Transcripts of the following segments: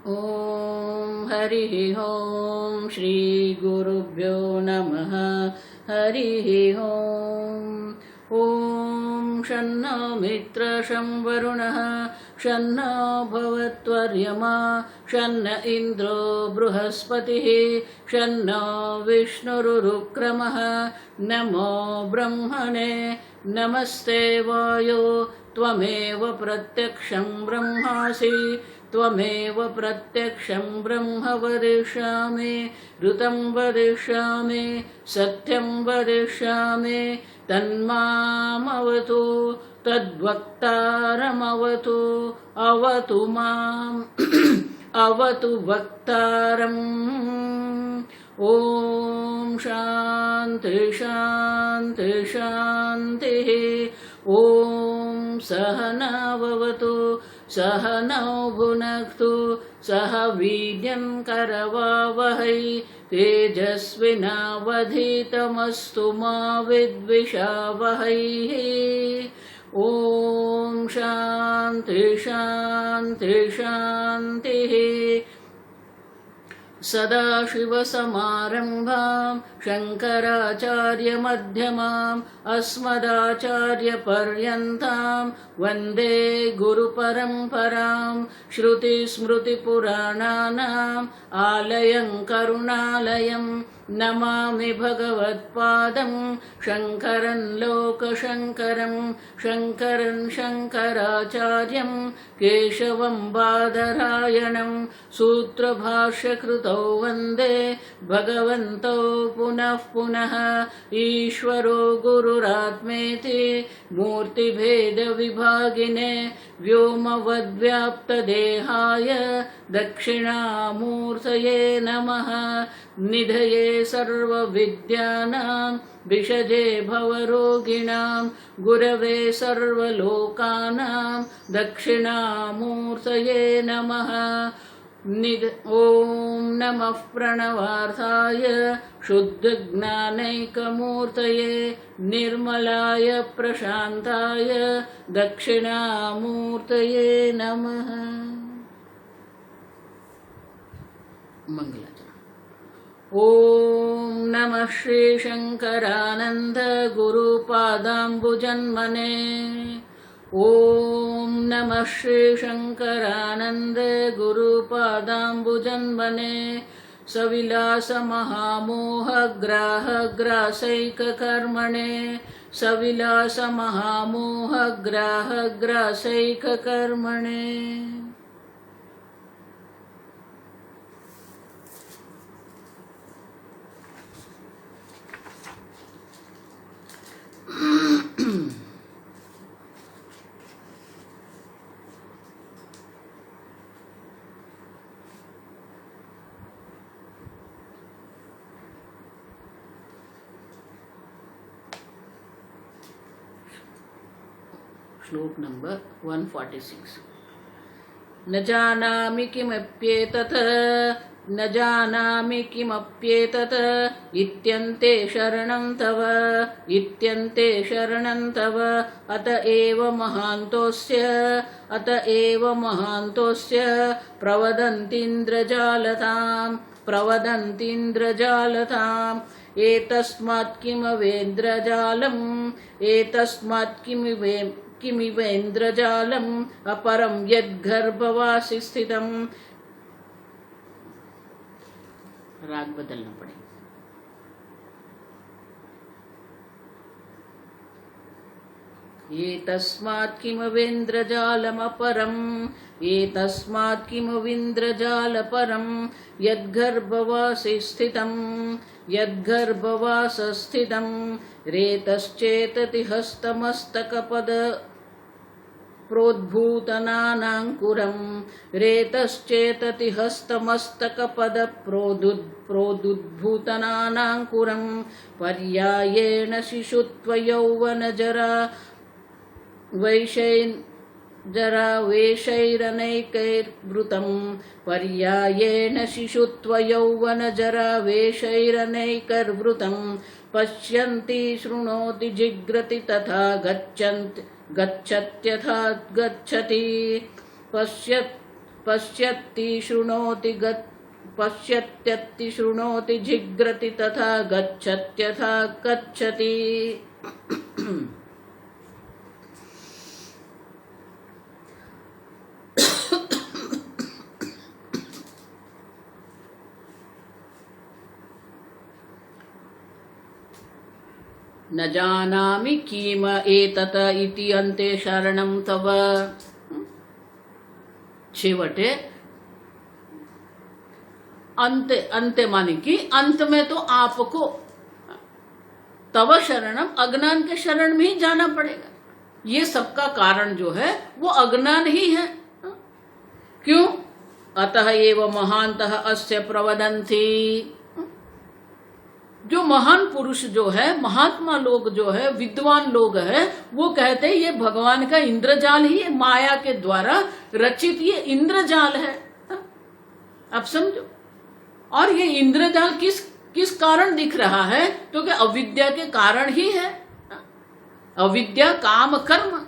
ॐ हरिः ॐ श्री गुरुभ्यो नमः। हरिः ॐ। ॐ शन्नो मित्रः शं वरुणः शन्नो भवत्वर्यमा शन्न इन्द्रो बृहस्पतिः शन्नो विष्णुरुक्रमः। नमो ब्रह्मणे नमस्ते वायो त्वमेव प्रत्यक्षं ब्रह्मासि त्वमेव प्रत्यक्षं ब्रह्म वदिष्यामि ऋतं वदिष्यामि सत्यं वदिष्यामि तन्मामवतु तद्वक्तारमवतु अवतु माम् अवतु वक्तारम्। ॐ शान्ति शान्ति शान्तिः। ॐ सहनाववतु सहनौ भुनक्तु सह वीर्यं करवावहै तेजस्विनावधीतमस्तु मा विद्विषावहै। ॐ शान्ति शान्ति शान्तिः। सदाशिवसमारम्भां शङ्कराचार्यमध्यमाम् अस्मदाचार्यपर्यन्तां वन्दे गुरुपरम्परां। श्रुतिस्मृतिपुराणानाम् आलयं करुणालयं नमामि भगवत्पादं शङ्करं लोकशङ्करं शङ्करं शङ्कराचार्यं केशवं बादरायणं सूत्रभाष्यकृतौ वन्दे भगवन्तौ पुनः पुनः। ईश्वरो गुरुरात्मेति मूर्तिभेदविभागिने व्योमवद्व्याप्तदेहाय दक्षिणामूर्तये नमः। निधये सर्वविद्यानां विषजे भवरोगिणां गुरवे सर्वलोकानां दक्षिणामूर्तये नमः। ॐ नमः प्रणवार्थाय शुद्धज्ञानैकमूर्तये निर्मलाय प्रशान्ताय दक्षिणामूर्तये नमः। मंगलाचरण। ॐ नमः श्रीशङ्करानन्द गुरुपादाम्बुजन्मने। ॐ नमः श्रीशङ्करानन्द गुरुपादाम्बुजन्मने। सविलासमहामोहग्राहग्रासैककर्मणे सविलासमहामोहग्राहग्रासैककर्मणे। श्लोक नंबर 146। न जानामि किमप्येतत् न जानामि किमप्येतत् इत्यन्ते शरणं तव इत्यन्ते शरणं तव। अत एव महान्तोऽस्य प्रवदन्तीन्द्रजालताम्। एतस्मात् किमिवेन्द्रजालम् अपरं यद्गर्भवासि स्थितं। राग बदलना पड़ेगा। एतस्मात् किमवेन्द्रजालपरं यद्गर्भवासि स्थितं रेतश्चेतति हस्तमस्तकपद प्रोद्भूतनानाङ्कुरं रेतश्चेतति हस्तमस्तकपद प्रोदुद्भूतनानाङ्कुरं। पर्यायेण शिशुत्वयौवनजरा वेशैरनैकैर्वृतं। पर्यायेण शिशुत्वयौवनजरा वेशैरनैकैर्वृतं। पश्यन्ति शृणोति जिग्रति तथा गच्छत्यथा गच्छति। पश्यत्यति शृणोति जिग्रति तथा गच्छत्यथा गच्छति। न जानामि किम एतत इति अन्ते शरणं तव। छेवटे अंत माने कि अंत में तो आपको तव शरणम अज्ञान के शरण में ही जाना पड़ेगा। ये सबका कारण जो है वो अज्ञान ही है। क्यों? अतः एव महान्तः अस्य प्रवदन्ति। जो महान पुरुष जो है, महात्मा लोग जो है, विद्वान लोग है, वो कहते हैं ये भगवान का इंद्रजाल ही है, माया के द्वारा रचित ये इंद्रजाल है। अब समझो। और ये इंद्रजाल किस कारण दिख रहा है? तो क्या अविद्या के कारण ही है। अविद्या काम कर्म,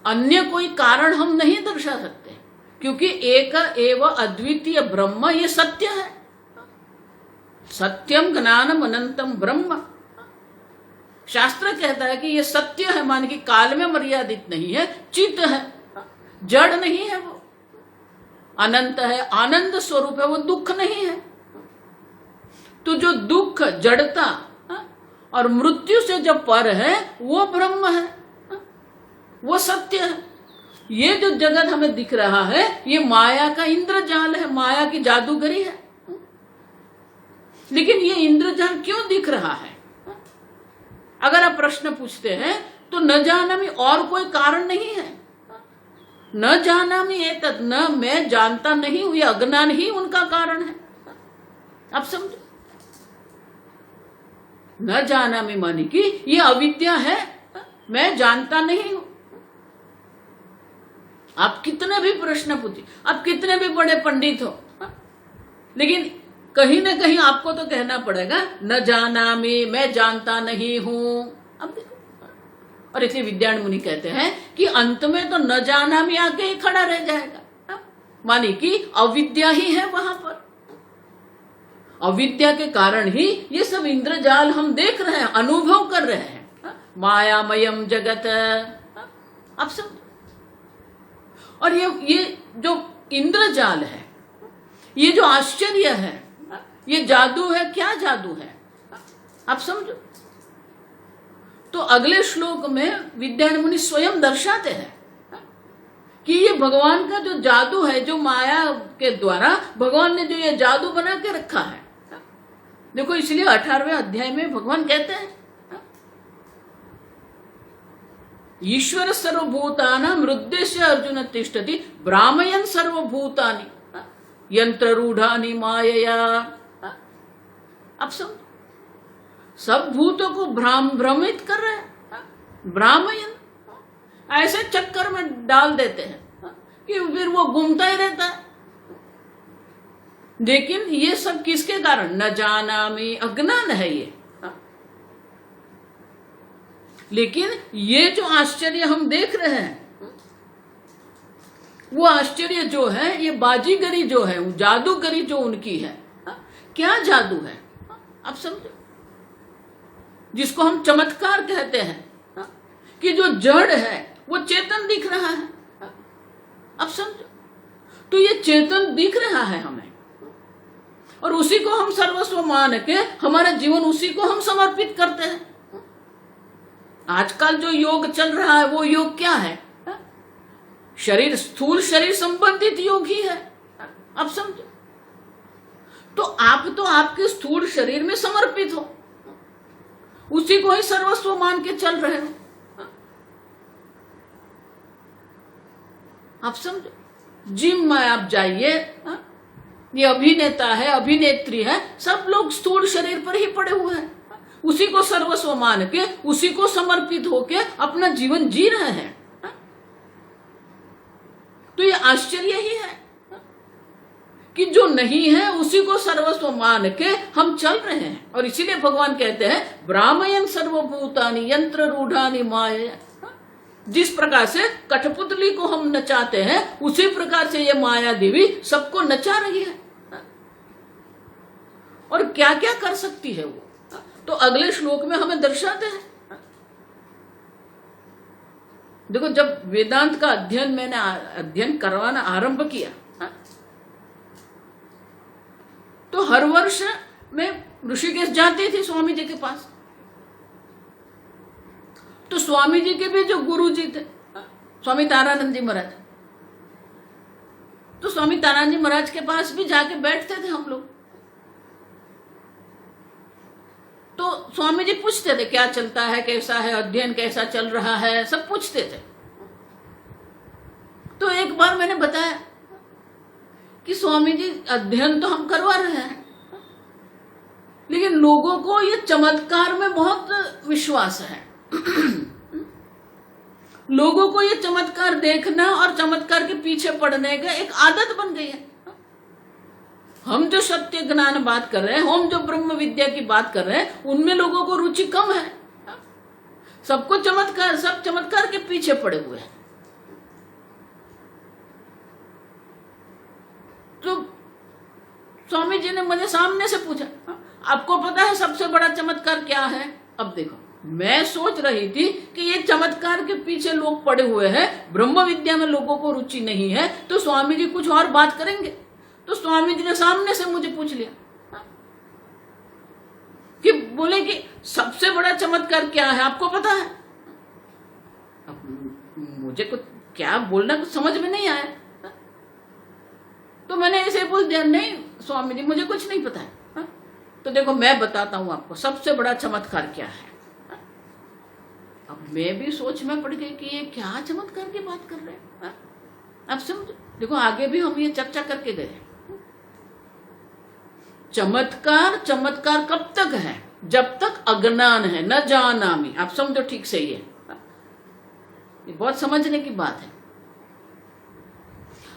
अन्य कोई कारण हम नहीं दर्शा सकते, क्योंकि एक एव अद्वितीय ब्रह्म ये सत्य है। सत्यम ज्ञानम अनंतम ब्रह्म। शास्त्र कहता है कि ये सत्य है, मान कि काल में मर्यादित नहीं है, चित है, जड़ नहीं है, वो अनंत है, आनंद स्वरूप है, वो दुख नहीं है। तो जो दुख, जड़ता और मृत्यु से जो पर है वो ब्रह्म है, वो सत्य है। ये जो जगत हमें दिख रहा है ये माया का इंद्रजाल है, माया की जादूगरी है। लेकिन ये इंद्रजाल क्यों दिख रहा है? अगर आप प्रश्न पूछते हैं तो न जानामि और कोई कारण नहीं है। न जानामि एतत्, न मैं जानता नहीं हूं, ये अज्ञान ही उनका कारण है। अब समझो। न जानामि माने कि ये अविद्या है, मैं जानता नहीं हूं। आप कितने भी प्रश्न पूछिए, आप कितने भी बड़े पंडित हो, लेकिन कहीं ना कहीं आपको तो कहना पड़ेगा न जानामि, मैं जानता नहीं हूं। अब देखो, और इसलिए विद्यारण्य मुनि कहते हैं कि अंत में तो न जानामि आके ही खड़ा रह जाएगा, माने कि अविद्या ही है वहां पर। अविद्या के कारण ही ये सब इंद्रजाल हम देख रहे हैं, अनुभव कर रहे हैं। मायामयम जगत। अब सब। और ये जो इंद्रजाल है, ये जो आश्चर्य है, ये जादू है। क्या जादू है? आप समझो। तो अगले श्लोक में विद्यारण्य मुनि स्वयं दर्शाते हैं कि ये भगवान का जो जादू है, जो माया के द्वारा भगवान ने जो ये जादू बना के रखा है। देखो, इसलिए 18वें अध्याय में भगवान कहते हैं ईश्वर सर्वभूतानां हृद्देश्य अर्जुन तिष्ठति भ्रामयन् सर्वभूतानि यंत्र रूढ़ानि मायया। अब सब भूतों को भ्रमित कर रहे हैं, भ्रामयन, ऐसे चक्कर में डाल देते हैं कि फिर वो घूमता ही रहता है। लेकिन ये सब किसके कारण? न जानामि, अज्ञान है ये। लेकिन ये जो आश्चर्य हम देख रहे हैं, वो आश्चर्य जो है, ये बाजीगरी जो है, जादूगरी जो उनकी है। क्या जादू है? अब समझो। जिसको हम चमत्कार कहते हैं कि जो जड़ है वो चेतन दिख रहा है। अब समझो। तो ये चेतन दिख रहा है हमें, और उसी को हम सर्वस्व मान के हमारा जीवन उसी को हम समर्पित करते हैं। आजकल जो योग चल रहा है वो योग क्या है? शरीर, स्थूल शरीर संबंधित योग ही है। अब समझो। तो आप तो आपके स्थूल शरीर में समर्पित हो, उसी को ही सर्वस्व मान के चल रहे हो। आप समझो। जिम में आप जाइए, ये अभिनेता है, अभिनेत्री है, सब लोग स्थूल शरीर पर ही पड़े हुए हैं, उसी को सर्वस्व मान के, उसी को समर्पित होके अपना जीवन जी रहे हैं। तो ये आश्चर्य ही है कि जो नहीं है उसी को सर्वस्व मान के हम चल रहे हैं। और इसीलिए भगवान कहते हैं भ्रामयन् सर्वभूतानि यंत्र रूढ़ानि माया। जिस प्रकार से कठपुतली को हम नचाते हैं, उसी प्रकार से ये माया देवी सबको नचा रही है। और क्या क्या कर सकती है वो, तो अगले श्लोक में हमें दर्शाते हैं। देखो, जब वेदांत का मैंने अध्ययन करवाना आरंभ किया, तो हर वर्ष मैं ऋषिकेश जाती थी स्वामी जी के पास। तो स्वामी जी के भी जो गुरु जी थे, स्वामी तारानंद जी महाराज, तो स्वामी तारानंद जी महाराज के पास भी जाके बैठते थे हम लोग। तो स्वामी जी पूछते थे क्या चलता है, कैसा है अध्ययन, कैसा चल रहा है, सब पूछते थे। तो एक बार मैंने बताया कि स्वामी जी अध्ययन तो हम करवा रहे हैं, लेकिन लोगों को ये चमत्कार में बहुत विश्वास है। लोगों को ये चमत्कार देखना और चमत्कार के पीछे पड़ने का एक आदत बन गई है। हम जो सत्य ज्ञान बात कर रहे हैं, हम जो ब्रह्म विद्या की बात कर रहे हैं, उनमें लोगों को रुचि कम है। सबको चमत्कार, सब चमत्कार के पीछे पड़े हुए हैं। तो स्वामी जी ने मुझे सामने से पूछा, आपको पता है सबसे बड़ा चमत्कार क्या है? अब देखो, मैं सोच रही थी कि ये चमत्कार के पीछे लोग पड़े हुए हैं, ब्रह्म विद्या में लोगों को रुचि नहीं है, तो स्वामी जी कुछ और बात करेंगे। तो स्वामी जी ने सामने से मुझे पूछ लिया कि बोले कि सबसे बड़ा चमत्कार क्या है, आपको पता है? अब मुझे कुछ क्या बोलना कुछ समझ में नहीं आया, तो मैंने ऐसे बोल दिया, नहीं स्वामी जी मुझे कुछ नहीं पता है। तो देखो मैं बताता हूं आपको सबसे बड़ा चमत्कार क्या है। अब मैं भी सोच में पड़ गई कि ये क्या चमत्कार की बात कर रहे हैं। अब समझो, देखो आगे भी हम ये चर्चा करके गए। चमत्कार, चमत्कार कब तक है? जब तक अज्ञान है, न जानामि। आप समझो ठीक से, ये बहुत समझने की बात है।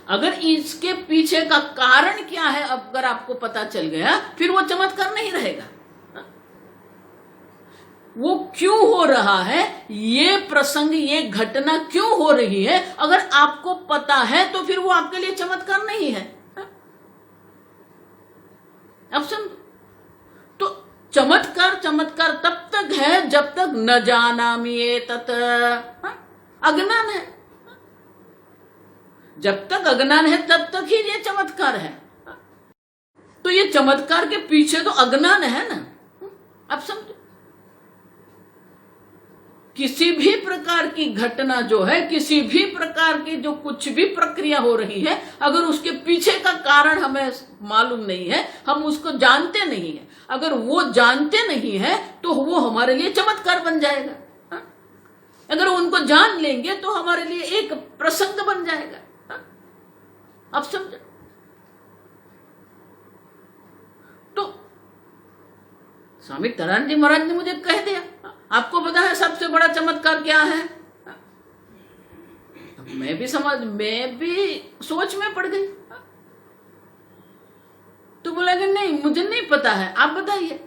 अगर इसके पीछे का कारण क्या है अगर आपको पता चल गया, फिर वो चमत्कार नहीं रहेगा। वो क्यों हो रहा है, ये प्रसंग, ये घटना क्यों हो रही है, अगर आपको पता है तो फिर वो आपके लिए चमत्कार नहीं है। अब समझो, तो चमत्कार, चमत्कार तब तक है जब तक न जानामि एतत्, अज्ञान है। जब तक अज्ञान है तब तक ही ये चमत्कार है। तो ये चमत्कार के पीछे तो अज्ञान है ना। अब समझो, किसी भी प्रकार की घटना जो है, किसी भी प्रकार की जो कुछ भी प्रक्रिया हो रही है, अगर उसके पीछे का कारण हमें मालूम नहीं है, हम उसको जानते नहीं है, अगर वो जानते नहीं है तो वो हमारे लिए चमत्कार बन जाएगा। अगर उनको जान लेंगे तो हमारे लिए एक प्रसंग बन जाएगा। अब समझो, तो स्वामी तारानंद जी महाराज ने मुझे कह दिया, आपको पता है सबसे बड़ा चमत्कार क्या है? मैं भी सोच में पड़ गई। तो बोला कि नहीं मुझे नहीं पता है, आप बताइए।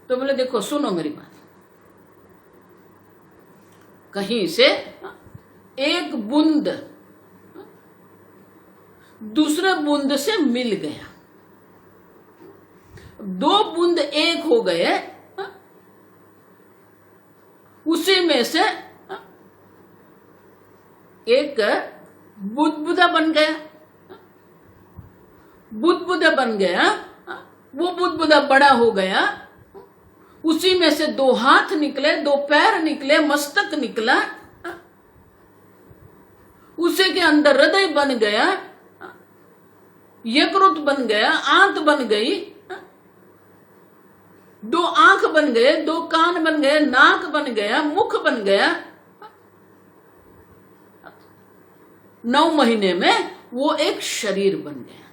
तो बोले देखो सुनो मेरी बात, कहीं से एक बूंद दूसरे बूंद से मिल गया, दो बूंद एक हो गए, उसी में से एक बुदबुदा बन गया, बुदबुदा बन गया, वो बुदबुदा बड़ा हो गया, उसी में से दो हाथ निकले, दो पैर निकले, मस्तक निकला, उसी के अंदर हृदय बन गया, यकृत बन गया, आंत बन गई, दो आंख बन गए, दो कान बन गए, नाक बन गया, मुख बन गया। 9 महीने में वो एक शरीर बन गया।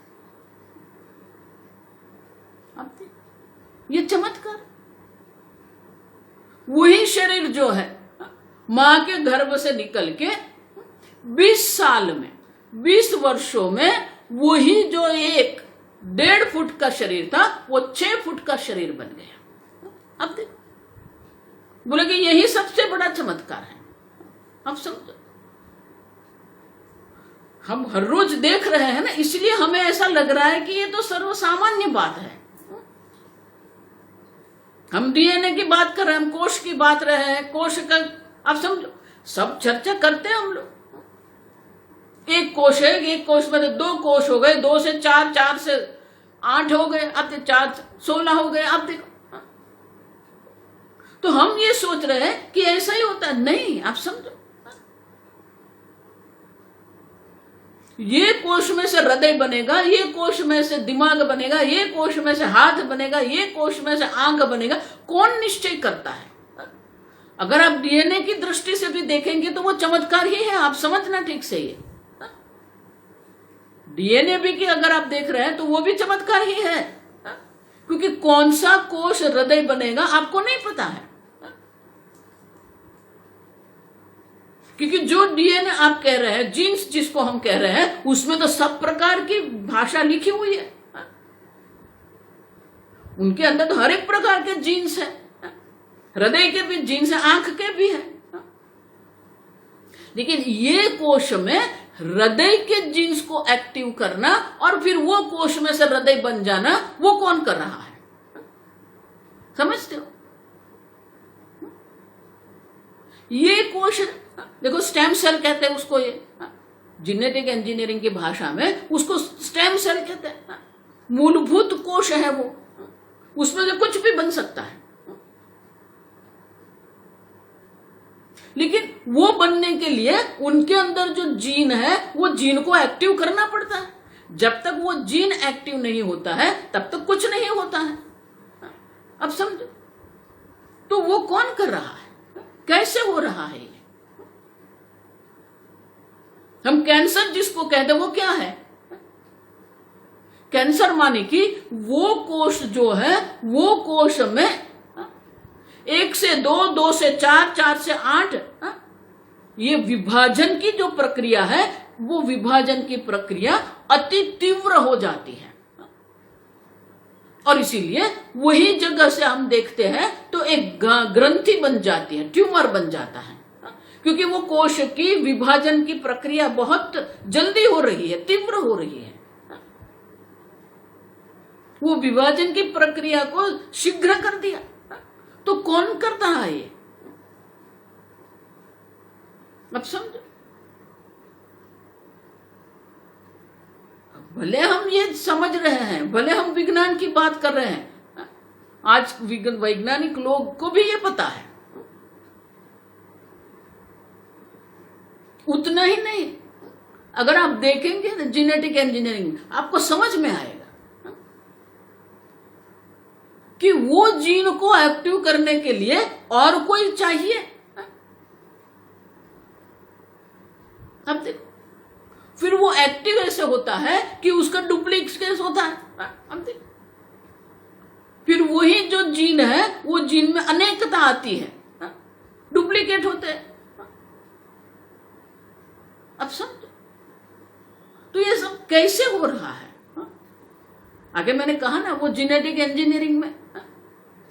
अब ये चमत्कार, वही शरीर जो है मां के गर्भ से निकल के 20 साल में, 20 वर्षों में वही जो एक 1.5 फुट का शरीर था वो 6 फुट का शरीर बन गया। अब देखो, बोले कि यही सबसे बड़ा चमत्कार है। आप समझो, हम हर रोज देख रहे हैं ना, इसलिए हमें ऐसा लग रहा है कि ये तो सर्वसामान्य बात है। हम डीएनए की बात कर रहे हैं, हम कोश की बात रहे हैं, कोश का आप समझो सब चर्चा करते हैं हम लोग। एक कोश है, एक कोश में 2 कोश हो गए, 2 से 4, 4 से 8 हो गए, अब 4 16 हो गए। अब देखो, तो हम ये सोच रहे हैं कि ऐसा ही होता है, नहीं। आप समझो, ये कोश में से हृदय बनेगा, ये कोश में से दिमाग बनेगा, ये कोश में से हाथ बनेगा, ये कोश में से आंख बनेगा, कौन निश्चय करता है? अगर आप डीएनए की दृष्टि से भी देखेंगे तो वो चमत्कार ही है। आप समझना ठीक से, ये डीएनए भी की अगर आप देख रहे हैं तो वो भी चमत्कार ही है, क्योंकि कौन सा कोश हृदय बनेगा आपको नहीं पता है। क्योंकि जो डीएनए आप कह रहे हैं, जीन्स जिसको हम कह रहे हैं, उसमें तो सब प्रकार की भाषा लिखी हुई है। उनके अंदर तो हर एक प्रकार के जीन्स है, हृदय के भी जीन्स है, आंख के भी है। लेकिन ये कोश में हृदय के जीन्स को एक्टिव करना और फिर वो कोश में से हृदय बन जाना, वो कौन कर रहा है? समझते हो? ये कोश देखो, स्टेम सेल कहते हैं उसको, ये जेनेटिक इंजीनियरिंग की भाषा में उसको स्टेम सेल कहते हैं। मूलभूत कोश है वो, उसमें से कुछ भी बन सकता है। लेकिन वो बनने के लिए उनके अंदर जो जीन है, वो जीन को एक्टिव करना पड़ता है। जब तक वो जीन एक्टिव नहीं होता है तब तक कुछ नहीं होता है। अब समझो, तो वो कौन कर रहा है, कैसे हो रहा है? हम कैंसर जिसको कहते हैं वो क्या है? कैंसर माने कि वो कोश जो है, वो कोश में 1 से 2, 2 से 4, 4 से 8, ये विभाजन की जो प्रक्रिया है, वो विभाजन की प्रक्रिया अति तीव्र हो जाती है। और इसीलिए वही जगह से हम देखते हैं तो एक ग्रंथि बन जाती है, ट्यूमर बन जाता है, क्योंकि वो कोश की विभाजन की प्रक्रिया बहुत जल्दी हो रही है, तीव्र हो रही है। वो विभाजन की प्रक्रिया को शीघ्र कर दिया। तो कौन करता है ये? अब समझो, भले हम ये समझ रहे हैं, भले हम विज्ञान की बात कर रहे हैं, आज वैज्ञानिक लोग को भी ये पता है। उतना ही नहीं, अगर आप देखेंगे ना जेनेटिक इंजीनियरिंग, आपको समझ में आएगा कि वो जीन को एक्टिव करने के लिए और कोई चाहिए। अब देखो, फिर वो एक्टिव ऐसे होता है कि उसका डुप्लीकेट होता है। अब देखो, फिर वही जो जीन है, वो जीन में अनेकता आती है, डुप्लीकेट होते हैं। अब समझो, तो ये सब कैसे हो रहा है? आगे मैंने कहा ना, वो जेनेटिक इंजीनियरिंग में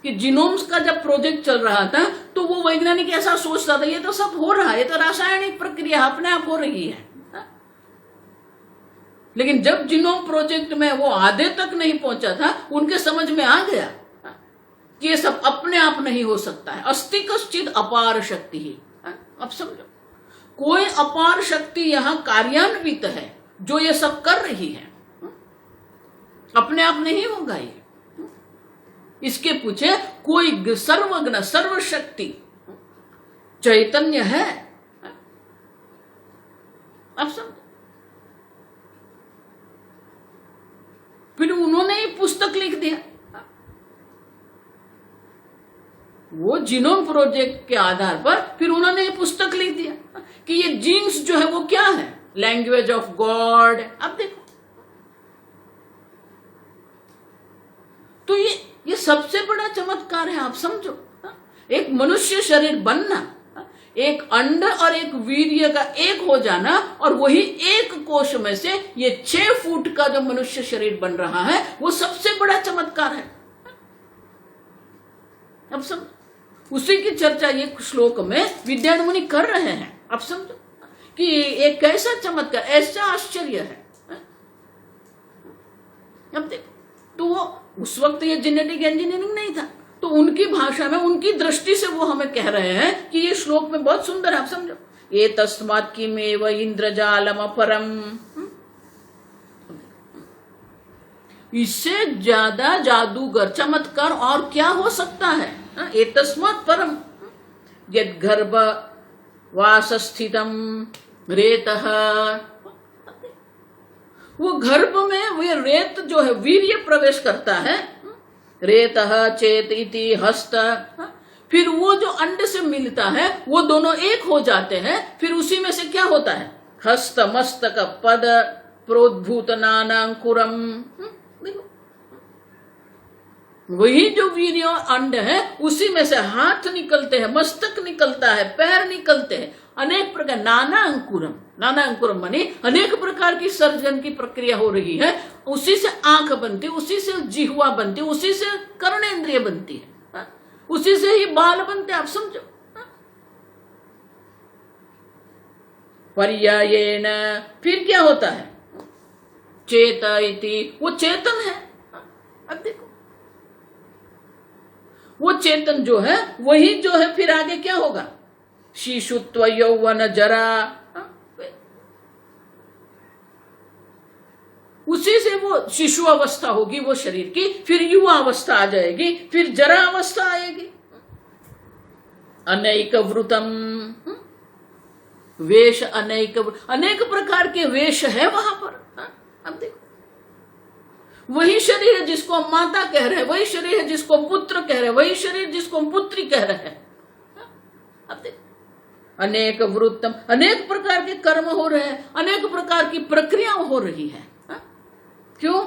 कि जीनोम्स का जब प्रोजेक्ट चल रहा था तो वो वैज्ञानिक ऐसा सोचता था, ये तो सब हो रहा है, ये तो रासायनिक प्रक्रिया अपने आप हो रही है। लेकिन जब जीनोम प्रोजेक्ट में वो आधे तक नहीं पहुंचा था, उनके समझ में आ गया कि ये सब अपने आप नहीं हो सकता है। अस्ति कश्चित् अपार शक्ति ही। अब समझो, कोई अपार शक्ति यहां कार्यान्वित है जो ये सब कर रही है, अपने आप नहीं होगा ये। इसके पूछे कोई सर्वज्ञ सर्वशक्ति चैतन्य है। अब समझो, फिर उन्होंने ही पुस्तक लिख दिया, वो जीनोम प्रोजेक्ट के आधार पर फिर उन्होंने ये पुस्तक लिख दिया कि ये जीन्स जो है वो क्या है, लैंग्वेज ऑफ गॉड। अब देखो, तो ये सबसे बड़ा चमत्कार है। आप समझो, एक मनुष्य शरीर बनना, एक अंड और एक वीर्य का एक हो जाना, और वही एक कोश में से ये 6 फुट का जो मनुष्य शरीर बन रहा है, वो सबसे बड़ा चमत्कार है। अब सब उसी की चर्चा ये श्लोक में विद्यारण्य मुनि कर रहे हैं। आप समझो कि एक कैसा चमत्कार, ऐसा आश्चर्य है। अब देखो, तो वो उस वक्त ये जेनेटिक इंजीनियरिंग नहीं था, तो उनकी भाषा में, उनकी दृष्टि से वो हमें कह रहे हैं कि ये श्लोक में बहुत सुंदर है। आप समझो, ये तस्मात् किमेव इंद्रजालम अपरम, इससे ज्यादा जादूगर चमत्कार और क्या हो सकता है। ये तस्मात् परम यद गर्भ वासस्थितम रेतः, वो गर्भ में वो रेत जो है वीर्य प्रवेश करता है। रेतः चेत इति हस्त, फिर वो जो अंड से मिलता है वो दोनों एक हो जाते हैं। फिर उसी में से क्या होता है, हस्त मस्तक पद प्रोद्भूत नानांकुरम। वही जो वीर्य और अंड है उसी में से हाथ निकलते हैं, मस्तक निकलता है, पैर निकलते हैं, अनेक प्रकार, नाना अंकुरम, नाना अंकुरम माने अनेक प्रकार की सर्जन की प्रक्रिया हो रही है। उसी से आंख बनती, उसी से जिह्वा बनती, उसी से कर्णेंद्रिय बनती है, उसी से ही बाल बनते। आप समझो, पर्यायेन फिर क्या होता है, चेत इति, वो चेतन है। अब देखो, वो चेतन जो है वही जो है फिर आगे क्या होगा, शिशुत्व यौवन जरा, उसी से वो शिशु अवस्था होगी वो शरीर की, फिर युवा अवस्था आ जाएगी, फिर जरा अवस्था आएगी। अनेक वृतम, वेश अनेक, अनेक प्रकार के वेश है वहां पर। अब देखो, वही शरीर है जिसको हम माता कह रहे हैं, वही शरीर है जिसको पुत्र कह रहे हैं, वही शरीर जिसको हम पुत्री कह रहे हैं। अब देखो, अनेक वृत्तम, अनेक प्रकार के कर्म हो रहे हैं, अनेक प्रकार की प्रक्रिया हो रही है। क्यों,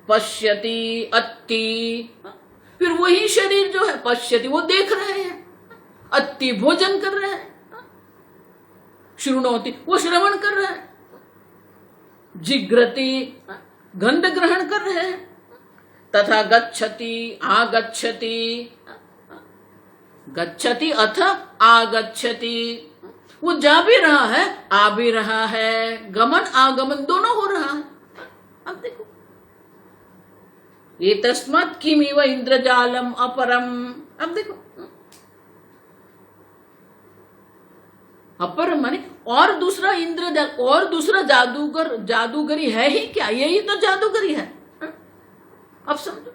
पश्यति अत्ति, फिर वही शरीर जो है पश्यति, वो देख रहे हैं, अत्ति भोजन कर रहे हैं, शृणोति वो श्रवण कर रहे हैं, जिग्रति गंध ग्रहण कर रहे हैं, तथा गच्छति आगच्छति, गच्छति अथ आगच्छति, वो जा भी रहा है आ भी रहा है, गमन आगमन दोनों हो रहा है। अब देखो, ये तस्मात् किमिव इंद्रजालम अपरम। अब देखो, अपरम माने और दूसरा इंद्रजाल, और दूसरा जादूगर, जादूगरी है ही क्या, यही तो जादूगरी है। अब समझो,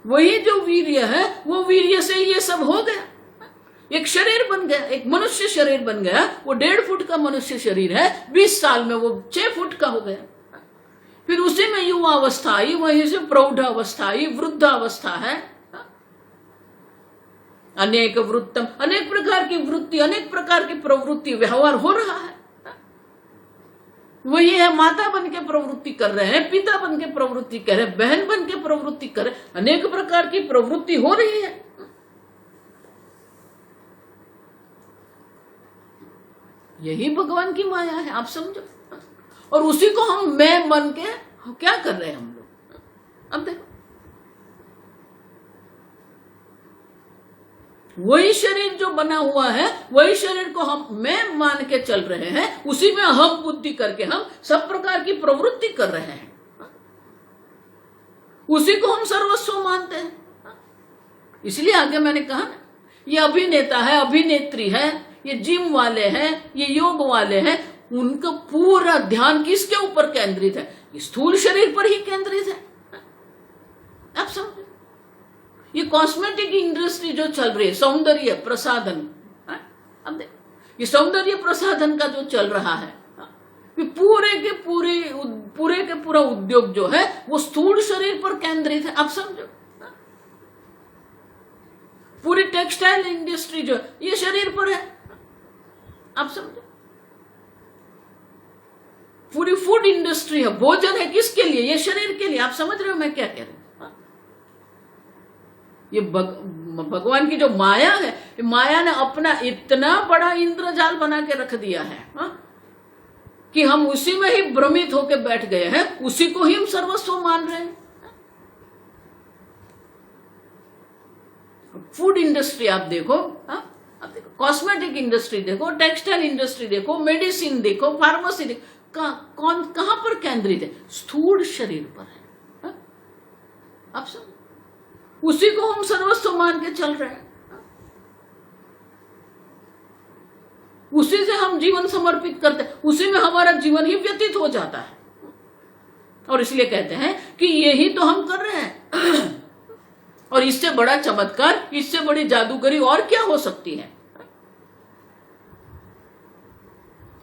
वही जो वीर्य है वो वीर्य से ये सब हो गया, एक शरीर बन गया, एक मनुष्य शरीर बन गया। वो 1.5 फुट का मनुष्य शरीर है, 20 साल में वो 6 फुट का हो गया। फिर उसी में युवा अवस्था आई, वहीं से प्रौढ़ अवस्था आई, वृद्ध अवस्था है। अनेक वृत्तम, अनेक प्रकार की वृत्ति, अनेक प्रकार की प्रवृत्ति व्यवहार हो रहा है। वही है, माता बन के प्रवृत्ति कर रहे हैं, पिता बन के प्रवृत्ति कर रहे हैं, बहन बन के प्रवृत्ति कर रहे हैं, अनेक प्रकार की प्रवृत्ति हो रही है। यही भगवान की माया है, आप समझो। और उसी को हम मैं बन के क्या कर रहे हैं हम लोग। अब देखो, वही शरीर जो बना हुआ है, वही शरीर को हम मैं मान के चल रहे हैं, उसी में हम बुद्धि करके हम सब प्रकार की प्रवृत्ति कर रहे हैं, उसी को हम सर्वस्व मानते हैं। इसलिए आगे मैंने कहा ना, ये अभिनेता है, अभिनेत्री है, ये जिम वाले हैं, ये योग वाले हैं, उनका पूरा ध्यान किसके ऊपर केंद्रित है, स्थूल शरीर पर ही केंद्रित है। आप समझो, ये कॉस्मेटिक इंडस्ट्री जो चल रही है, सौंदर्य प्रसाधन, अब देखो, ये सौंदर्य प्रसाधन का जो चल रहा है, पूरे के पूरा उद्योग जो है वो स्थूल शरीर पर केंद्रित है। आप समझो, पूरी टेक्सटाइल इंडस्ट्री जो है ये शरीर पर है। आप समझो, पूरी फूड इंडस्ट्री है, भोजन है किसके लिए, ये शरीर के लिए। आप समझ रहे हो मैं क्या कह रही हूं। ये भगवान की जो माया है, माया ने अपना इतना बड़ा इंद्रजाल बना के रख दिया है कि हम उसी में ही भ्रमित होकर बैठ गए हैं, उसी को ही हम सर्वस्व मान रहे हैं। फूड इंडस्ट्री आप देखो, आप देखो, कॉस्मेटिक इंडस्ट्री देखो, टेक्सटाइल इंडस्ट्री देखो, मेडिसिन देखो, फार्मेसी देखो, कहां पर केंद्रित है? स्थूल शरीर पर है। आप सब उसी को हम सर्वस्व मान के चल रहे हैं, उसी से हम जीवन समर्पित करते हैं, उसी में हमारा जीवन ही व्यतीत हो जाता है। और इसलिए कहते हैं कि यही तो हम कर रहे हैं। और इससे बड़ा चमत्कार, इससे बड़ी जादूगरी और क्या हो सकती है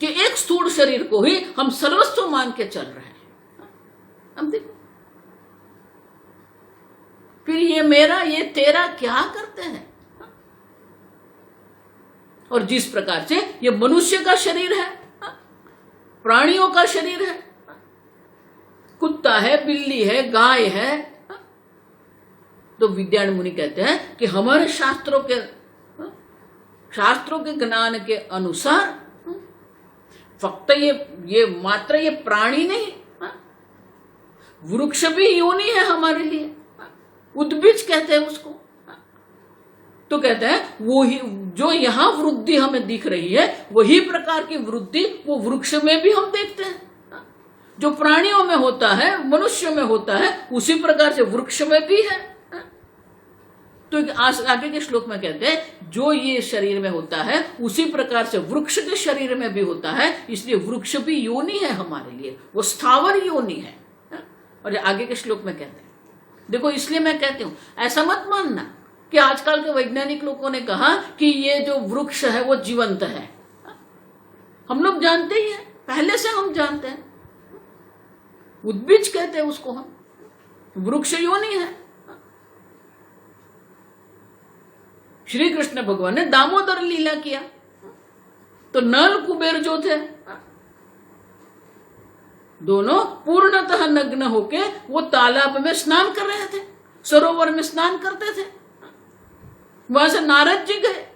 कि एक स्थूल शरीर को ही हम सर्वस्व मान के चल रहे हैं। अब देखो, फिर ये मेरा ये तेरा क्या करते हैं? और जिस प्रकार से ये मनुष्य का शरीर है, प्राणियों का शरीर है, कुत्ता है, बिल्ली है, गाय है, तो विद्यारण्य मुनि कहते हैं कि हमारे शास्त्रों के ज्ञान के अनुसार फक्त ये मात्र ये प्राणी नहीं, वृक्ष भी योनि है हमारे लिए, उद्भिज कहते हैं उसको। तो कहते हैं वो ही जो यहां वृद्धि हमें दिख रही है, वही प्रकार की वृद्धि वो वृक्ष में भी हम देखते हैं। जो प्राणियों में होता है, मनुष्य में होता है, उसी प्रकार से वृक्ष में भी है। तो आगे के श्लोक में कहते हैं जो ये शरीर में होता है, उसी प्रकार से वृक्ष के शरीर में भी होता है। इसलिए वृक्ष भी योनि है हमारे लिए, वो स्थावर योनि है। और आगे के श्लोक में कहते हैं, देखो इसलिए मैं कहती हूं, ऐसा मत मानना कि आजकल के वैज्ञानिक लोगों ने कहा कि ये जो वृक्ष है वो जीवंत है। हम लोग जानते ही हैं, पहले से हम जानते हैं, उद्भिज कहते हैं उसको हम, वृक्ष योनि है। श्री कृष्ण भगवान ने दामोदर लीला किया, तो नल कुबेर जो थे दोनों पूर्णतः नग्न होके वो तालाब में स्नान कर रहे थे, सरोवर में स्नान करते थे। वहां से नारद जी गए,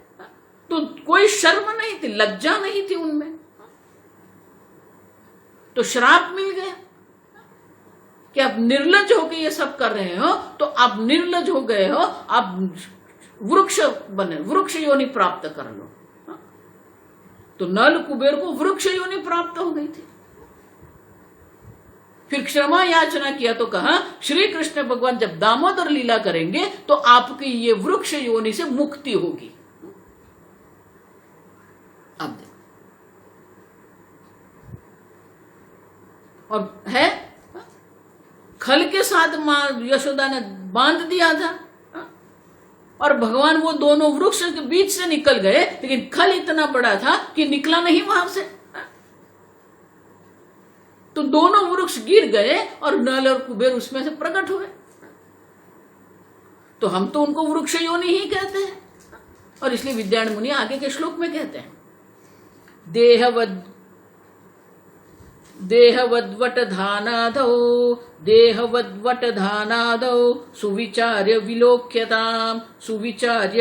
तो कोई शर्म नहीं थी, लज्जा नहीं थी उनमें, तो श्राप मिल गया कि आप निर्लज होके ये सब कर रहे हो, तो आप निर्लज हो गए हो, आप वृक्ष बने, वृक्ष योनि प्राप्त कर लो। तो नल कुबेर को वृक्ष योनि प्राप्त हो गई थी। फिर क्षमा याचना किया तो कहा श्री कृष्ण भगवान जब दामोदर लीला करेंगे तो आपकी ये वृक्ष योनि से मुक्ति होगी। अब देखो, और है खल के साथ मां यशोदा ने बांध दिया था, और भगवान वो दोनों वृक्ष के बीच से निकल गए, लेकिन खल इतना बड़ा था कि निकला नहीं वहां से, तो दोनों वृक्ष गिर गए और नल और कुबेर उसमें से प्रकट हुए। तो हम तो उनको वृक्ष योनि ही कहते हैं। और इसलिए विद्यारण्य मुनि आगे के श्लोक में कहते हैं, देहवद्वटधानादौ सुविचार्य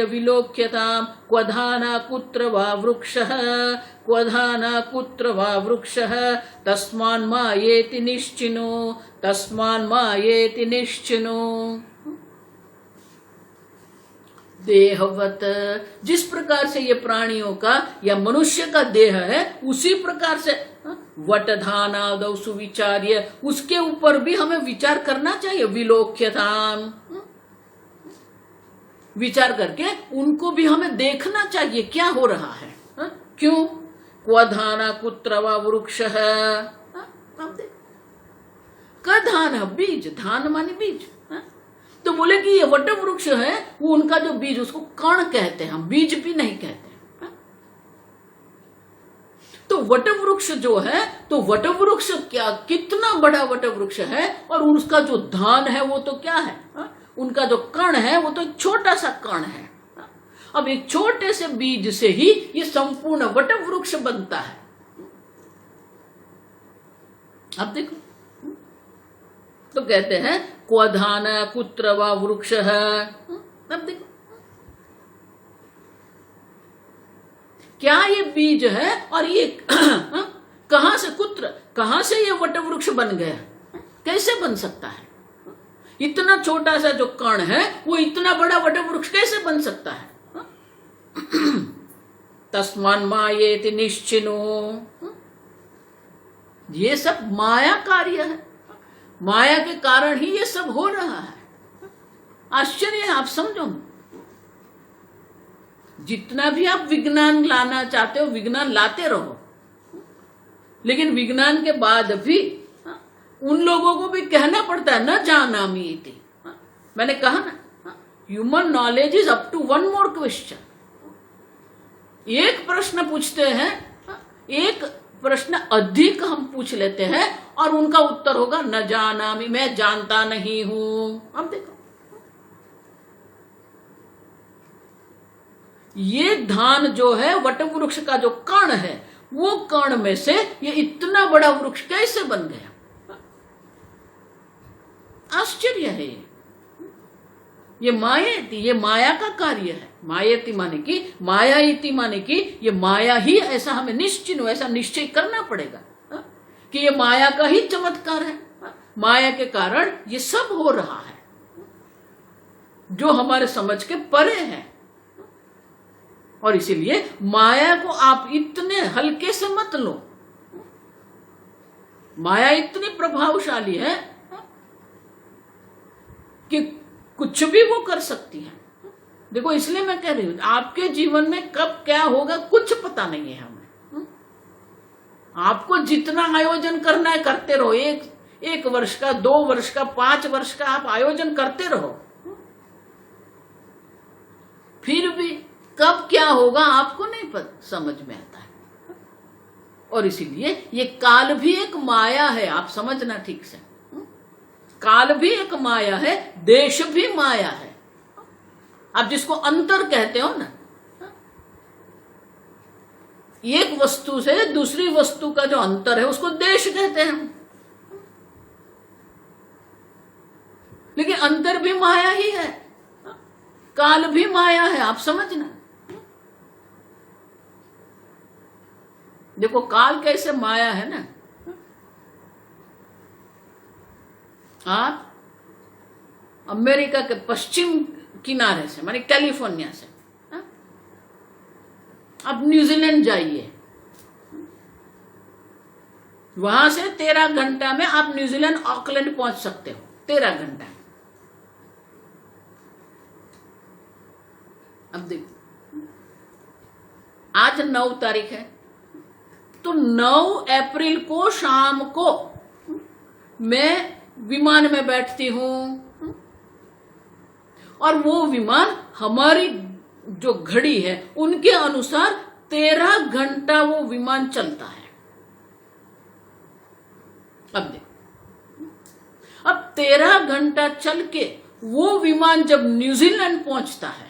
विलोक्यताम क्वधाना कुत्र वा वृक्षः तस्मान्मायेति निश्चिनो। देहवत, जिस प्रकार से ये प्राणियों का या मनुष्य का देह है, उसी प्रकार से वटधानादौ सुविचार्य, उसके ऊपर भी हमें विचार करना चाहिए। विलोक्यताम, विचार करके उनको भी हमें देखना चाहिए क्या हो रहा है। क्यों? क्वधाना कुत्र वा वृक्षः, कधान बीज, धान माने बीज। तो बोले कि ये वट वृक्ष है, वो उनका जो बीज, उसको कण कहते हैं, हम बीज भी नहीं कहते। तो वट वृक्ष जो है, तो वट वृक्ष क्या, कितना बड़ा वट वृक्ष है, और उसका जो धान है वो तो क्या है, उनका जो कण है वो तो एक छोटा सा कण है। अब एक छोटे से बीज से ही ये संपूर्ण वट वृक्ष बनता है। अब देखो, तो कहते हैं क्वधान कुत्र वा वृक्षः। अब देखो, क्या ये बीज है, और ये कहां से, कुत्र, कहां से ये वट वृक्ष बन गया, कैसे बन सकता है? इतना छोटा सा जो कण है वो इतना बड़ा वट वृक्ष कैसे बन सकता है? तस्मान् मायेति निश्चिनो। ये सब माया कार्य है, माया के कारण ही ये सब हो रहा है। आश्चर्य है, आप समझो। जितना भी आप विज्ञान लाना चाहते हो विज्ञान लाते रहो, लेकिन विज्ञान के बाद भी उन लोगों को भी कहना पड़ता है न जानामि इति। मैंने कहा ना, human knowledge is up to one more question. एक प्रश्न पूछते हैं, एक प्रश्न अधिक हम पूछ लेते हैं और उनका उत्तर होगा न जानामि, मैं जानता नहीं हूं। अब देखो, ये धान जो है वट वृक्ष का जो कण है, वो कण में से ये इतना बड़ा वृक्ष कैसे बन गया? आश्चर्य है ये मायेति, ये माया का कार्य है। मायेति माने कि, माया इति माने कि ये माया ही, ऐसा हमें निश्चित, ऐसा निश्चय करना पड़ेगा कि ये माया का ही चमत्कार है। माया के कारण ये सब हो रहा है जो हमारे समझ के परे है। और इसीलिए माया को आप इतने हल्के से मत लो। माया इतनी प्रभावशाली है कि कुछ भी वो कर सकती है। देखो, इसलिए मैं कह रही हूं, आपके जीवन में कब क्या होगा कुछ पता नहीं है हमें। आपको जितना आयोजन करना है करते रहो, एक वर्ष का, 2 वर्ष का, 5 वर्ष का आप आयोजन करते रहो, फिर भी कब क्या होगा आपको नहीं समझ में आता है। और इसीलिए ये काल भी एक माया है, आप समझना ठीक से। काल भी एक माया है, देश भी माया है। आप जिसको अंतर कहते हो ना, एक वस्तु से दूसरी वस्तु का जो अंतर है उसको देश कहते हैं। लेकिन अंतर भी माया ही है, काल भी माया है, आप समझना। देखो काल कैसे माया है ना। आप अमेरिका के पश्चिम किनारे से, माने कैलिफोर्निया से, आप न्यूजीलैंड जाइए, वहां से 13 घंटा में आप न्यूजीलैंड ऑकलैंड पहुंच सकते हो। 13 घंटा। अब देखो, आज 9 तारीख है, तो 9 अप्रैल को शाम को मैं विमान में बैठती हूं और वो विमान हमारी जो घड़ी है उनके अनुसार 13 घंटा वो विमान चलता है। अब देखो, अब 13 घंटा चल के वो विमान जब न्यूजीलैंड पहुंचता है,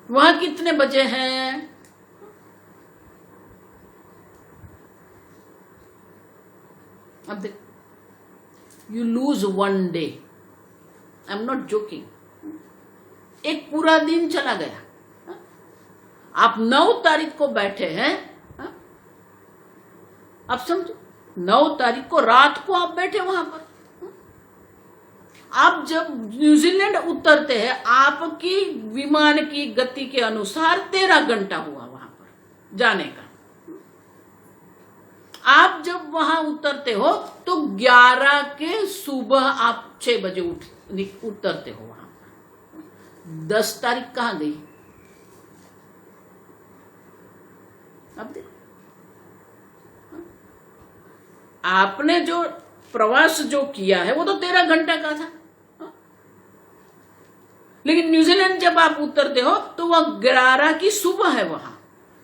वहां कितने बजे हैं? अब देखो, you lose one day. I'm not joking. एक पूरा दिन चला गया। आप 9 तारीख को बैठे हैं, आप समझो, 9 तारीख को रात को आप बैठे वहां पर। आप जब न्यूजीलैंड उतरते हैं, आपकी विमान की गति के अनुसार 13 घंटा हुआ वहां पर जाने का। आप जब वहां उतरते हो तो 11 के सुबह आप 6 बजे उतरते हो वहां पर। 10 तारीख कहां गई? अब देखो, आपने जो प्रवास जो किया है वो तो 13 घंटा का था, लेकिन न्यूजीलैंड जब आप उतरते हो तो वह 11 की सुबह है। वहां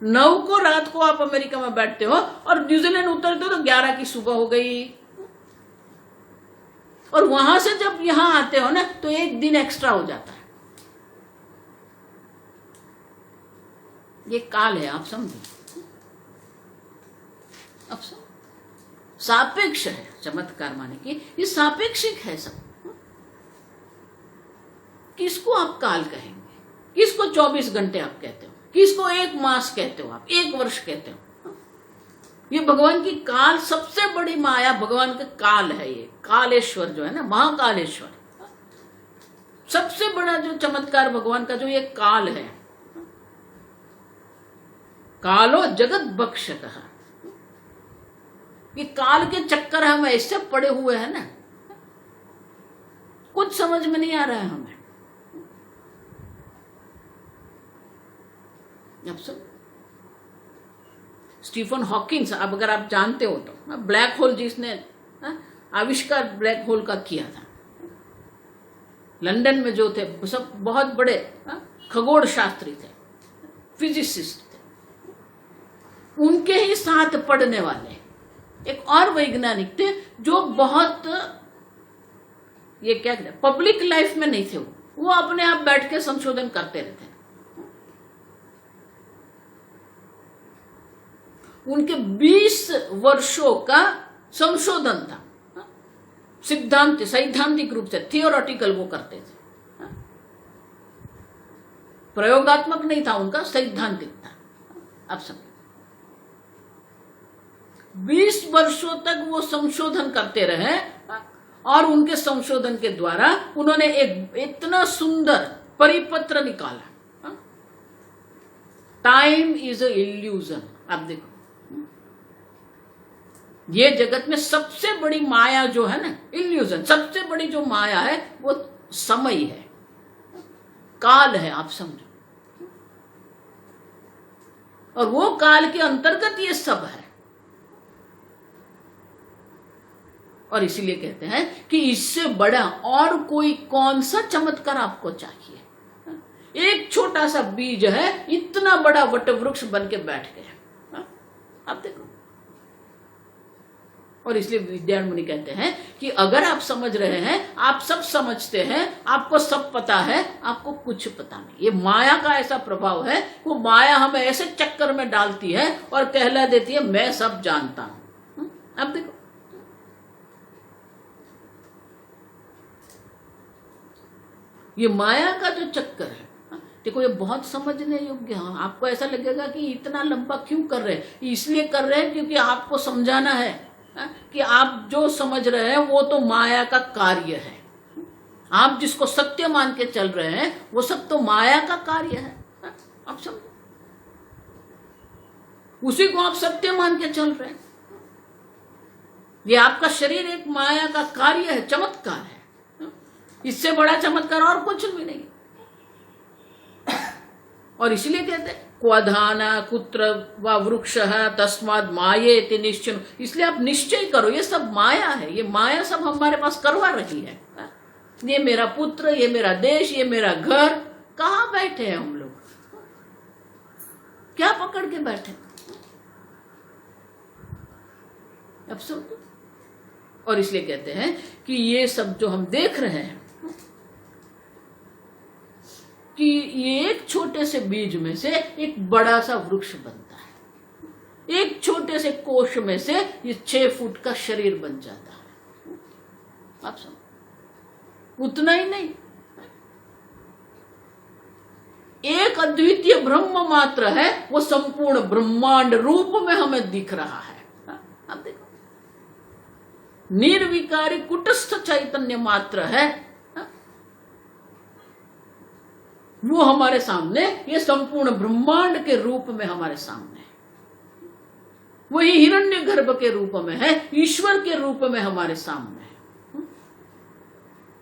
9 को रात को आप अमेरिका में बैठते हो और न्यूजीलैंड उतरते हो तो 11 की सुबह हो गई। और वहां से जब यहां आते हो ना तो 1 दिन एक्स्ट्रा हो जाता है। ये काल है, आप समझो। अब सापेक्ष है चमत्कार, माने कि ये सापेक्षिक है सब। किसको आप काल कहेंगे? किसको 24 घंटे आप कहते हो? किसको 1 मास कहते हो? आप 1 वर्ष कहते हो? ये भगवान की काल, सबसे बड़ी माया भगवान का काल है। ये कालेश्वर जो है ना, महाकालेश्वर, सबसे बड़ा जो चमत्कार भगवान का जो ये काल है। कालो जगत भक्षकः। ये काल के चक्कर हम ऐसे पड़े हुए हैं ना, कुछ समझ में नहीं आ रहा है हमें। अब सब स्टीफन हॉकिंस, अब अगर आप जानते हो तो, ब्लैक होल जिसने आविष्कार ब्लैक होल का किया था, लंदन में जो थे सब बहुत बड़े खगोल शास्त्री थे, फिजिसिस्ट थे, उनके ही साथ पढ़ने वाले एक और वैज्ञानिक थे जो बहुत, ये क्या कहते हैं, पब्लिक लाइफ में नहीं थे, वो अपने आप बैठ के संशोधन करते रहते। उनके 20 वर्षों का संशोधन था, सैद्धांतिक रूप से, थियोरेटिकल वो करते थे, प्रयोगात्मक नहीं था उनका, सैद्धांतिक था। अब समझ, 20 वर्षों तक वो संशोधन करते रहे और उनके संशोधन के द्वारा उन्होंने एक इतना सुंदर परिपत्र निकाला, टाइम इज अ इल्यूजन। आप देखो, ये जगत में सबसे बड़ी माया जो है ना, इल्यूजन, सबसे बड़ी जो माया है वो समय है, काल है, आप समझो। और वो काल के अंतर्गत ये सब है। और इसीलिए कहते हैं कि इससे बड़ा और कोई कौन सा चमत्कार आपको चाहिए। एक छोटा सा बीज है, इतना बड़ा वटवृक्ष बन के बैठ गया, आप देखो। और इसलिए विद्यारण्य मुनि कहते हैं कि अगर आप समझ रहे हैं, आप सब समझते हैं, आपको सब पता है, आपको कुछ पता नहीं। ये माया का ऐसा प्रभाव है, वो माया हमें ऐसे चक्कर में डालती है और कहला देती है मैं सब जानता हूं। अब देखो, ये माया का जो चक्कर है, देखो ये बहुत समझने योग्य है। आपको ऐसा लगेगा कि इतना लंबा क्यों कर रहे हैं, इसलिए कर रहे हैं क्योंकि आपको समझाना है कि आप जो समझ रहे हैं वो तो माया का कार्य है। आप जिसको सत्य मान के चल रहे हैं वो सब तो माया का कार्य है। आप समझो, उसी को आप सत्य मान के चल रहे हैं। ये आपका शरीर एक माया का कार्य है, चमत्कार है। इससे बड़ा चमत्कार और कुछ भी नहीं। और इसलिए कहते हैं क्वधान कुत्र व वृक्ष तस्माद मायेति निश्चय। इसलिए आप निश्चय करो, ये सब माया है, ये माया सब हमारे पास करवा रही है। ये मेरा पुत्र, ये मेरा देश, ये मेरा घर, कहाँ बैठे हैं हम लोग, क्या पकड़ के बैठे। अब समझो। और इसलिए कहते हैं कि ये सब जो हम देख रहे हैं कि ये एक छोटे से बीज में से एक बड़ा सा वृक्ष बनता है, एक छोटे से कोश में से ये 6 फुट का शरीर बन जाता है। आप समझो, उतना ही नहीं, एक अद्वितीय ब्रह्म मात्र है, वो संपूर्ण ब्रह्मांड रूप में हमें दिख रहा है। आप देखो, निर्विकारी कुटस्थ चैतन्य मात्र है, वो हमारे सामने, ये संपूर्ण ब्रह्मांड के रूप में हमारे सामने है। वही हिरण्यगर्भ के रूप में है, ईश्वर के रूप में हमारे सामने है।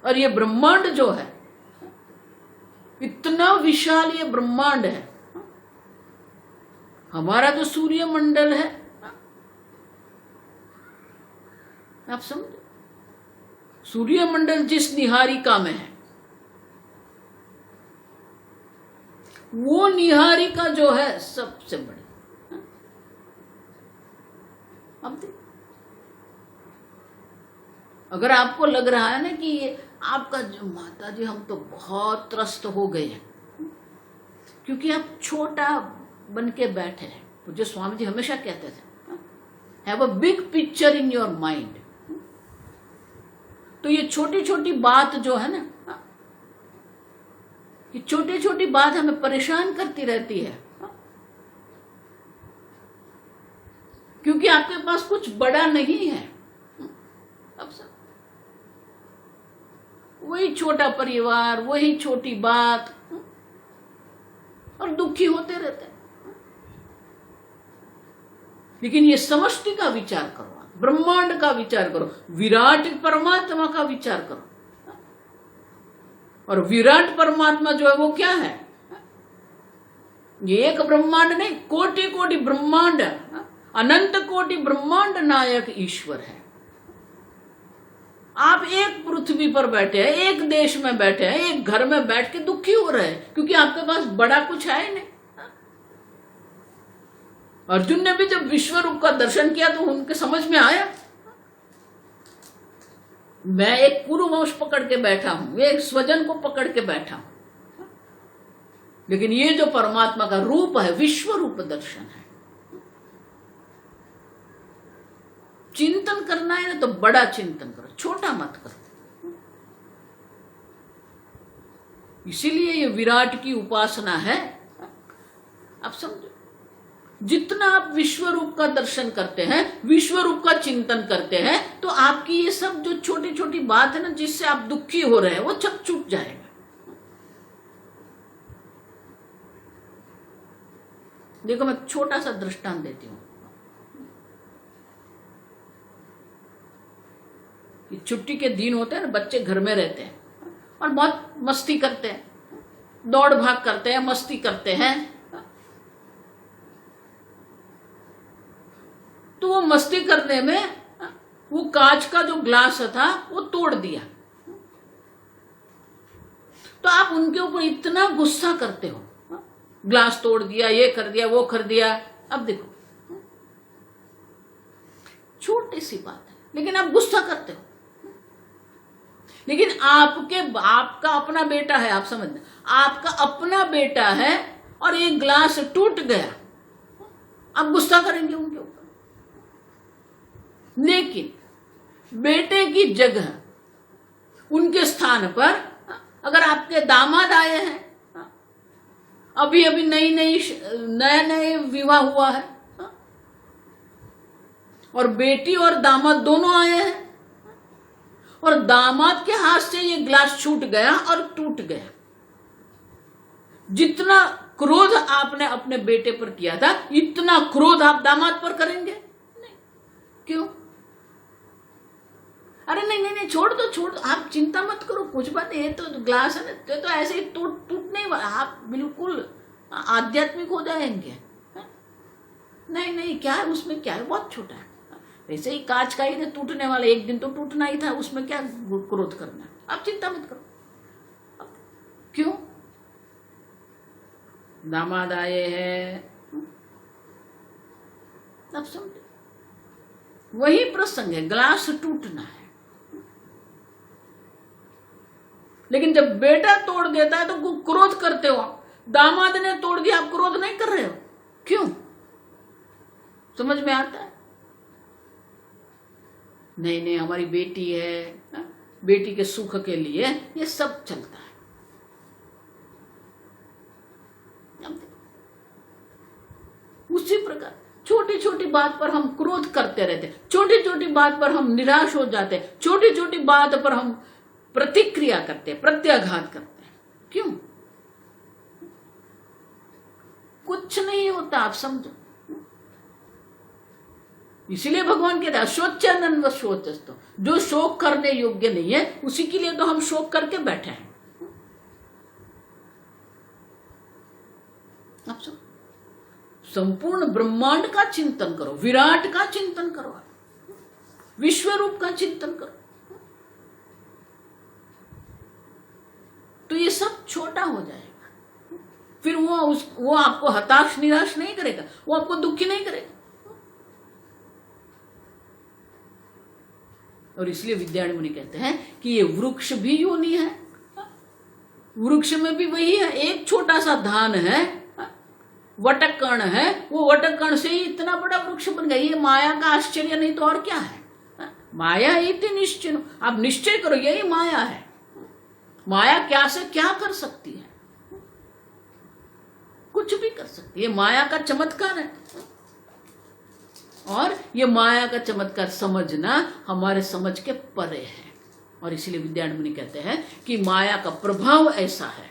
और ये ब्रह्मांड जो है, इतना विशाल ये ब्रह्मांड है। हमारा जो सूर्य मंडल है, आप समझो, सूर्य मंडल जिस निहारिका में है, वो निहारिका जो है सबसे बड़ी। अब देखो, अगर आपको लग रहा है ना कि ये आपका जो माता जी, हम तो बहुत त्रस्त हो गए हैं क्योंकि आप छोटा बन के बैठे हैं। पूज्य स्वामी जी हमेशा कहते थे, have a big picture in your mind. तो ये छोटी छोटी बात जो है ना, ये छोटी छोटी बात हमें परेशान करती रहती है, क्योंकि आपके पास कुछ बड़ा नहीं है। अब सब वही छोटा परिवार, वही छोटी बात, और दुखी होते रहते हैं। लेकिन ये समष्टि का विचार करो, ब्रह्मांड का विचार करो, विराट परमात्मा का विचार करो। और विराट परमात्मा जो है वो क्या है? ये एक ब्रह्मांड नहीं, कोटि कोटि ब्रह्मांड, अनंत कोटि ब्रह्मांड नायक ईश्वर है। आप एक पृथ्वी पर बैठे हैं, एक देश में बैठे हैं, एक घर में बैठ के दुखी हो रहे हैं क्योंकि आपके पास बड़ा कुछ है ही नहीं। अर्जुन ने भी जब विश्व रूप का दर्शन किया तो उनके समझ में आया, मैं एक कुरुवंश पकड़ के बैठा हूं, एक स्वजन को पकड़ के बैठा हूं, लेकिन ये जो परमात्मा का रूप है, विश्व रूप दर्शन है। चिंतन करना है ना तो बड़ा चिंतन करो, छोटा मत करो। इसीलिए ये विराट की उपासना है। आप समझो, जितना आप विश्व रूप का दर्शन करते हैं, विश्व रूप का चिंतन करते हैं, तो आपकी ये सब जो छोटी छोटी बात है ना जिससे आप दुखी हो रहे हैं वो सब छूट जाएगा। देखो मैं छोटा सा दृष्टांत देती हूं कि छुट्टी के दिन होते हैं ना, बच्चे घर में रहते हैं और बहुत मस्ती करते हैं, दौड़ भाग करते हैं, मस्ती करते हैं। तो वो मस्ती करने में वो कांच का जो ग्लास था वो तोड़ दिया, तो आप उनके ऊपर इतना गुस्सा करते हो, ग्लास तोड़ दिया, ये कर दिया, वो कर दिया। अब देखो छोटी सी बात है लेकिन आप गुस्सा करते हो। लेकिन आपका अपना बेटा है, आप समझना, आपका अपना बेटा है और एक ग्लास टूट गया, आप गुस्सा करेंगे उनके ऊपर। लेकिन बेटे की जगह, उनके स्थान पर अगर आपके दामाद आए हैं, अभी अभी नए विवाह हुआ है और बेटी और दामाद दोनों आए हैं और दामाद के हाथ से ये ग्लास छूट गया और टूट गया, जितना क्रोध आपने अपने बेटे पर किया था इतना क्रोध आप दामाद पर करेंगे? नहीं। क्यों? अरे नहीं, छोड़ दो, आप चिंता मत करो, कुछ बात, ये तो ग्लास है ना, तो ऐसे ही टूटने वाला, आप बिल्कुल आध्यात्मिक हो जाएंगे। नहीं, क्या है उसमें, क्या है, बहुत छोटा है, वैसे ही कांच का ही टूटने वाला, एक दिन तो टूटना ही था, उसमें क्या क्रोध करना, आप चिंता मत करो। क्यों? दामाद आए हैं, अब समझे, वही प्रसंग है, ग्लास टूटना है। लेकिन जब बेटा तोड़ देता है तो क्रोध करते हो, दामाद ने तोड़ दिया, आप क्रोध नहीं कर रहे हो। क्यों? समझ में आता है? नहीं, हमारी बेटी है, बेटी के सुख के लिए ये सब चलता है। उसी प्रकार छोटी छोटी बात पर हम क्रोध करते रहते, छोटी छोटी बात पर हम निराश हो जाते, छोटी छोटी बात पर हम प्रतिक्रिया करते, प्रत्याघात करते हैं। क्यों? कुछ नहीं होता, आप समझो। इसीलिए भगवान कहते हैं अशोच्यानन्द व शोचस्तु, जो शोक करने योग्य नहीं है उसी के लिए तो हम शोक करके बैठे हैं। आप सब संपूर्ण ब्रह्मांड का चिंतन करो, विराट का चिंतन करो, विश्व रूप का चिंतन करो, तो ये सब छोटा हो जाएगा। फिर वो आपको हताश निराश नहीं करेगा, वो आपको दुखी नहीं करेगा। और इसलिए विद्यारण्य मुनि कहते हैं कि ये वृक्ष भी योनि है, वृक्ष में भी वही है, एक छोटा सा धान है, वटक कण है, वो वटक कण से ही इतना बड़ा वृक्ष बन गया। ये माया का आश्चर्य नहीं तो और क्या है? माया इति निश्चय, आप निश्चय करो यही माया है। माया क्या से क्या कर सकती है? कुछ भी कर सकती है, माया का चमत्कार है। और ये माया का चमत्कार समझना हमारे समझ के परे है। और इसीलिए विद्यारण्य मुनि कहते हैं कि माया का प्रभाव ऐसा है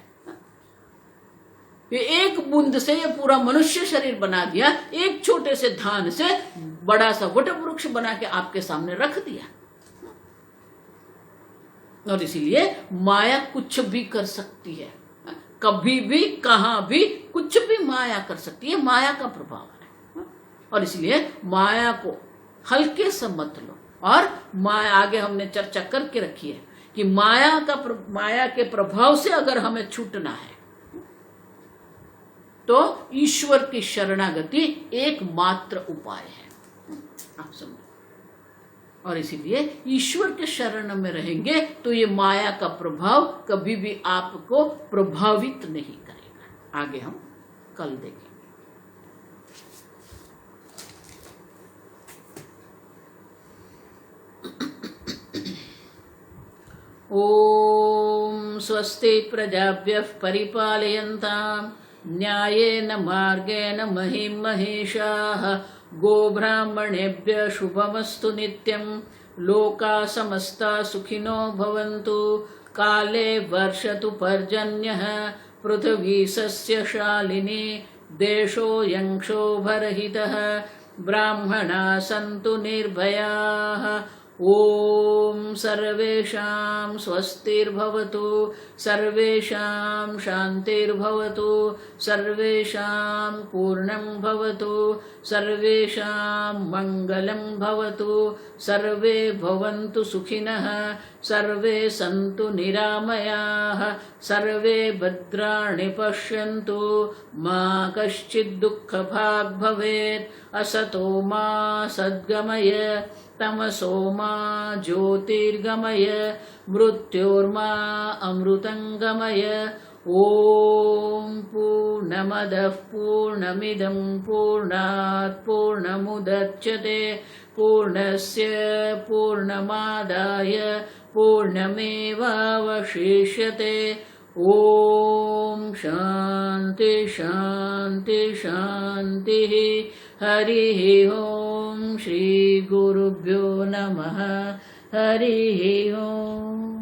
ये एक बूंद से ये पूरा मनुष्य शरीर बना दिया, एक छोटे से धान से बड़ा सा वट वृक्ष बना के आपके सामने रख दिया। और इसीलिए माया कुछ भी कर सकती है, कभी भी कहां भी कुछ भी माया कर सकती है, माया का प्रभाव है। और इसलिए माया को हल्के से मत लो। और माया आगे हमने चर्चा करके रखी है कि माया के प्रभाव से अगर हमें छूटना है तो ईश्वर की शरणागति एकमात्र उपाय है। आप समझो। और इसीलिए ईश्वर के शरण में रहेंगे तो ये माया का प्रभाव कभी भी आपको प्रभावित नहीं करेगा। आगे हम कल देखेंगे। ओम स्वस्ति प्रजाभ्यः परिपालयन्ताम् न्यायेन मार्गेण महीं महिषाः गोब्राह्मणेभ्यः शुभमस्तु नित्यं लोकाः समस्ताः सुखिनो भवन्तु काले वर्षतु पर्जन्यः पृथिवी सस्यशालिनी देशोऽयं क्षोभरहितः ब्राह्मणाः सन्तु निर्भयाः। ओम सर्वेषां स्वस्तिर्भवतु सर्वेषां शान्तिर्भवतु सर्वेषां पूर्णं भवतु सर्वेषां मङ्गलं भवतु सर्वे भवन्तु सुखिनः सर्वे सन्तु निरामयाः सर्वे भद्राणि पश्यन्तु मा कश्चित् दुःखभाग् भवेत् असतो मा सद्गमय तमसो मा ज्योतिर्गमय मृत्योर्मा अमृतंगमय। ओम पूर्णमदः पूर्णमिदं पूर्णात् पूर्णमुदच्यते पूर्णस्य पूर्णमादाय पूर्णमेवावशिष्यते। ओम शांति शांति शांति। हरिः ओम श्री गुरुभ्यो नमः। हरिः ओम।